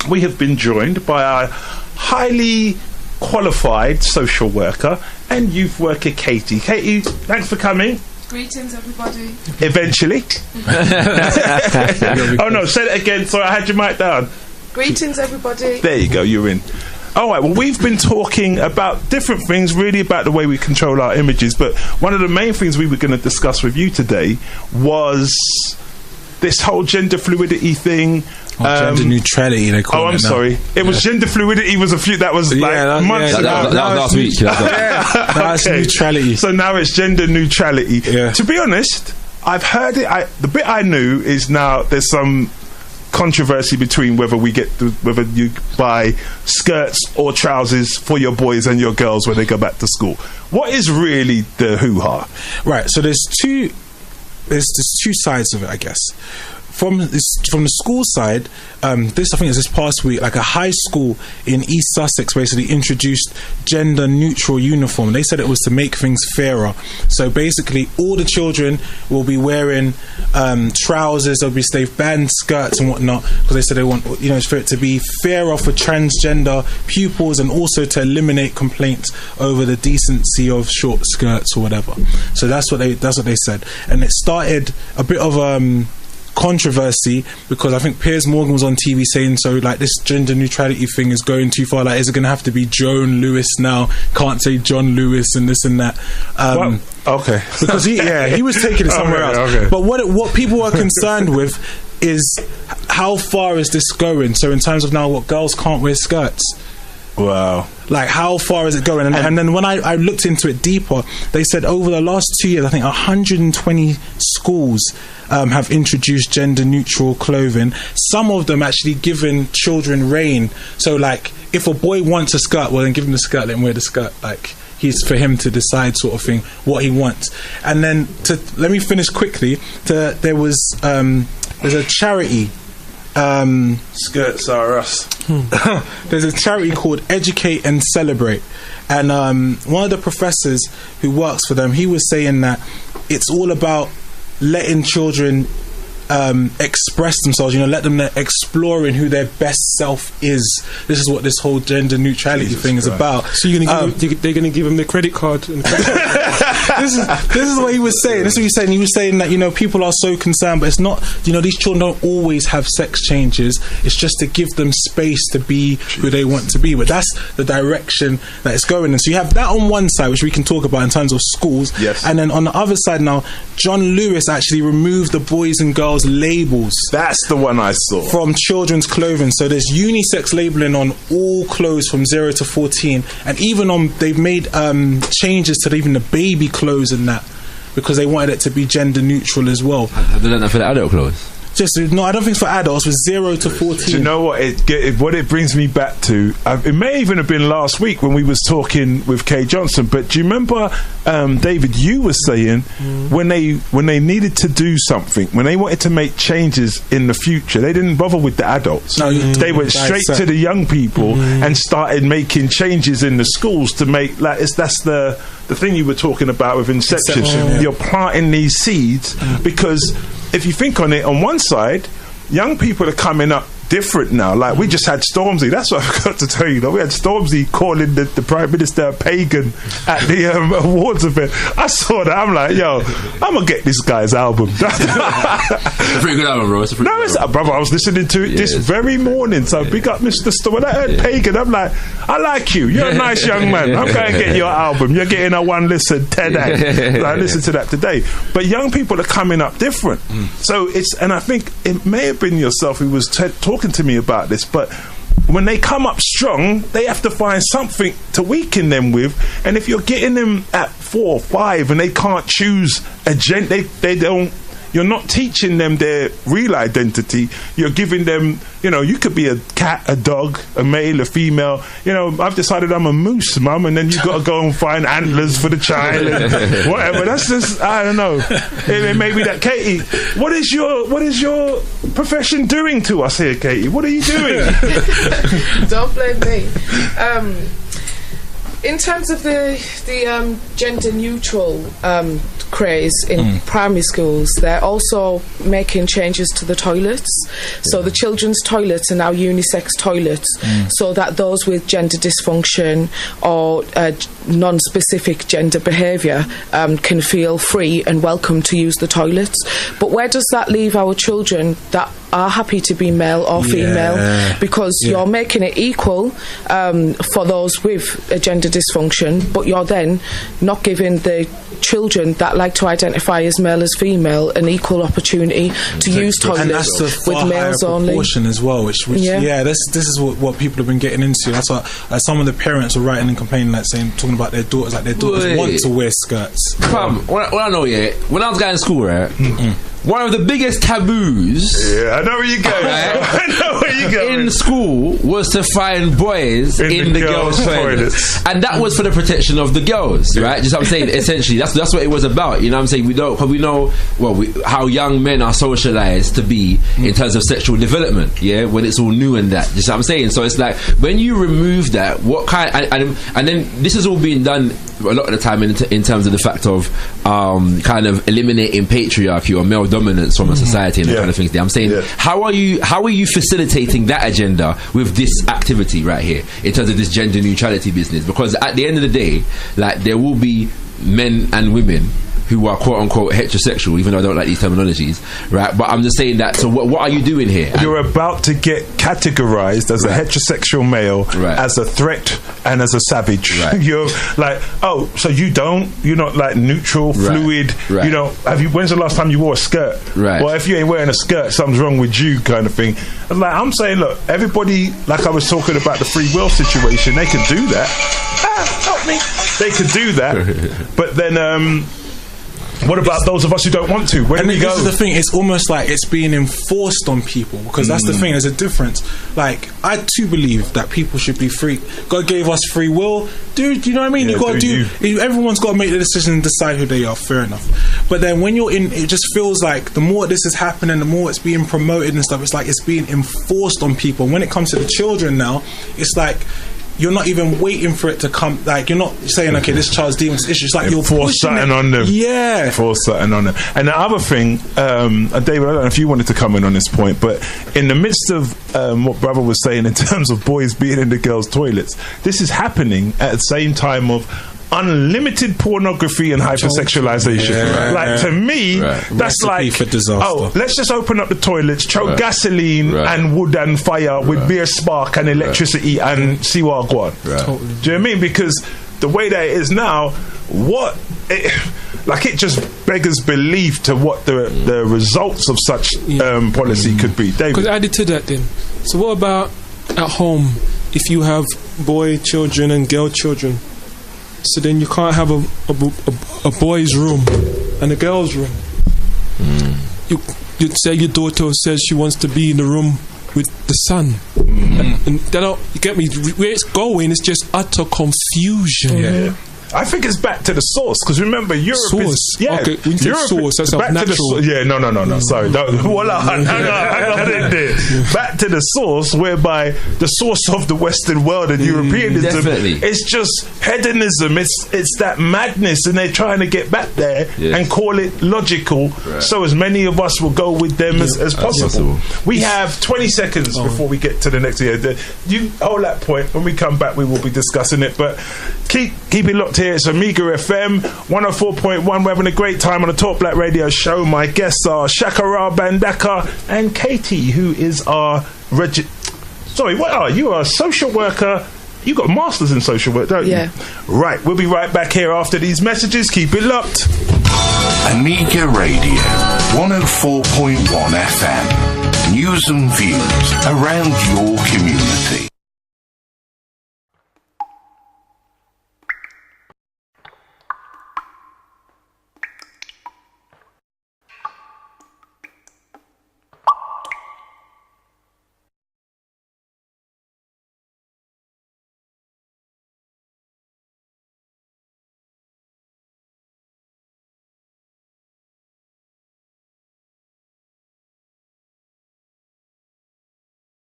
we have been joined by our highly qualified social worker and youth worker, Katie. Katie, thanks for coming. Greetings, everybody. Eventually. Oh no, say it again. Sorry, I had your mic down. Greetings, everybody. There you go, you're in. All right, well, we've been talking about different things, really about the way we control our images, but one of the main things we were going to discuss with you today was this whole gender fluidity thing. Gender neutrality, they call it. Oh, I'm sorry. It was gender fluidity was months ago. That was last week. That's neutrality. So now it's gender neutrality. Yeah. To be honest, I've heard it. The bit I knew is now there's some controversy between whether you buy skirts or trousers for your boys and your girls when they go back to school. What is really the hoo-ha? Right, so there's two sides of it, I guess. From the school side, I think it's this past week, like a high school in East Sussex basically introduced gender-neutral uniform. They said it was to make things fairer. So basically, all the children will be wearing trousers. They've banned skirts and whatnot because they said they want, for it to be fairer for transgender pupils and also to eliminate complaints over the decency of short skirts or whatever. So that's what they said, and it started a bit of controversy because I think Piers Morgan was on TV saying, so like this gender neutrality thing is going too far, like is it going to have to be Joan Lewis now, can't say John Lewis and this and that, okay, because he was taking it somewhere else. Okay. But what people are concerned with is how far is this going, so in terms of now what girls can't wear skirts. Wow. Like, how far is it going? And then when I looked into it deeper, they said over the last 2 years, I think 120 schools have introduced gender-neutral clothing. Some of them actually giving children reign. So, like, if a boy wants a skirt, well, then give him the skirt, let him wear the skirt. Like, he's for him to decide sort of thing what he wants. And then, let me finish quickly. There's a charity. Skirts are us. There's a charity called Educate and Celebrate, and one of the professors who works for them, he was saying that it's all about letting children express themselves, let them exploring who their best self is. This is what this whole gender neutrality thing is about. So they're going to give them their credit card. This is what he was saying. This is what he was saying. He was saying that people are so concerned, but it's not. These children don't always have sex changes. It's just to give them space to be who they want to be. But that's the direction that it's going. And so you have that on one side, which we can talk about in terms of schools. Yes. And then on the other side now, John Lewis actually removed the boys and girls labels. That's the one I saw. From children's clothing. So there's unisex labeling on all clothes from 0 to 14, and even they've made changes to even the baby clothes and that, because they wanted it to be gender neutral as well. Have they done that for the adult clothes? No, I don't think it's for adults. It was 0 to 14. Do you know what it brings me back to? It may even have been last week when we was talking with Kay Johnson. But do you remember, David? You were saying when they needed to do something, when they wanted to make changes in the future, they didn't bother with the adults. No, they went straight to the young people and started making changes in the schools to make that's the thing you were talking about with Inception. Yeah. You're planting these seeds because if you think on it, on one side, young people are coming up different now. Like, we just had Stormzy. That's what I forgot to tell you. We had Stormzy calling the Prime Minister a pagan at the awards event. I saw that. I'm like, yo, I'm going to get this guy's album. It's a pretty good album, bro. Brother, I was listening to it this very morning. So big up Mr. Storm. When I heard pagan, I'm like, I like you. You're a nice young man. I'm going to get your album. You're getting a one listen today. I listened to that today. But young people are coming up different. So and I think it may have been yourself who was talking to me about this, but when they come up strong, they have to find something to weaken them with. And if you're getting them at 4 or 5 and they can't choose a they don't. You're not teaching them their real identity. You're giving them, you could be a cat, a dog, a male, a female. I've decided I'm a moose, mum, and then you got to go and find antlers for the child and whatever. That's just, I don't know. It may be that. Katie, what is your profession doing to us here, Katie? What are you doing? Don't blame me. In terms of the gender neutral Craze in primary schools, they're also making changes to the toilets. So the children's toilets are now unisex toilets, so that those with gender dysfunction or non-specific gender behaviour can feel free and welcome to use the toilets. But where does that leave our children that are happy to be male or female? Because you're making it equal for those with a gender dysfunction, but you're then not giving the children that like to identify as male as female an equal opportunity to use toilets and that's the far with males higher only. Proportion as well, which this is what people have been getting into. That's what some of the parents are writing and complaining, like saying, talking about their daughters, like their daughters want to wear skirts. What I know, when I was going to school, right, one of the biggest taboos. Yeah, I know where you're going. I know where you're going. In school was to find boys in the girls' toilets, and that was for the protection of the girls, right? Just what I'm saying. Essentially, that's what it was about. You know what I'm saying? We know how young men are socialized to be in terms of sexual development. Yeah, when it's all new and that. Just what I'm saying. So it's like when you remove that, what kind and then this is all being done a lot of the time in terms of the fact of kind of eliminating patriarchy or male dominance from a society and that kind of things. I'm saying, how are you facilitating that agenda with this activity right here in terms of this gender neutrality business? Because at the end of the day, like, there will be men and women who are quote unquote heterosexual, even though I don't like these terminologies, right? But I'm just saying that. So what are you doing here? You're about to get categorized as a heterosexual male, as a threat and as a savage. You're like, oh, so you're not like neutral, fluid. You know, when's the last time you wore a skirt? Well, if you ain't wearing a skirt, something's wrong with you, kind of thing. And like, I'm saying, look, everybody, like I was talking about the free will situation, they could do that. Help me. They could do that, but then. What about those of us who don't want to? Where do we go? This is the thing. It's almost like it's being enforced on people, because that's the thing. There's a difference. Like, I too believe that people should be free. God gave us free will, dude. You know what I mean? You got to do. Everyone's got to make the decision and decide who they are. Fair enough. But then when you're in, it just feels like the more this is happening, the more it's being promoted and stuff. It's like it's being enforced on people. And when it comes to the children now, it's like, you're not even waiting for it to come. Like, you're not saying, okay, this child's dealing with this issue. It's like you're force something on them. Yeah, force something on them. And the other thing, David, I don't know if you wanted to come in on this point, but in the midst of what brother was saying in terms of boys being in the girls' toilets, this is happening at the same time of unlimited pornography and hypersexualization. Like, to me, that's like, for disaster. Oh, let's just open up the toilets, throw gasoline and wood and fire with beer spark and electricity and see what I got. Do you know what I mean? Because the way that it is now, it just beggars belief to what the results of such policy could be. David? Because added to that then, so what about at home if you have boy children and girl children? So then you can't have a boy's room and a girl's room. You'd say your daughter says she wants to be in the room with the son. And they don't, you get me? Where it's going is just utter confusion. I think it's back to the source, because remember, Europe is... Okay, when you say source, that's back natural. To the no, sorry. Back to the source, whereby the source of the Western world and Europeanism, it's just hedonism, it's that madness, and they're trying to get back there and call it logical, so as many of us will go with them as possible. We have 20 seconds before we get to the next year. You hold that point. When we come back, we will be discussing it, but keep it locked here. It's Amiga FM 104.1. We're having a great time on the Talk Black Radio show. My guests are Shakara Bandaka and Katie, who is our what are you? A social worker. You got a master's in social work, don't you? Right, we'll be right back here after these messages. Keep it locked. Amiga Radio 104.1 FM. News and views around your community.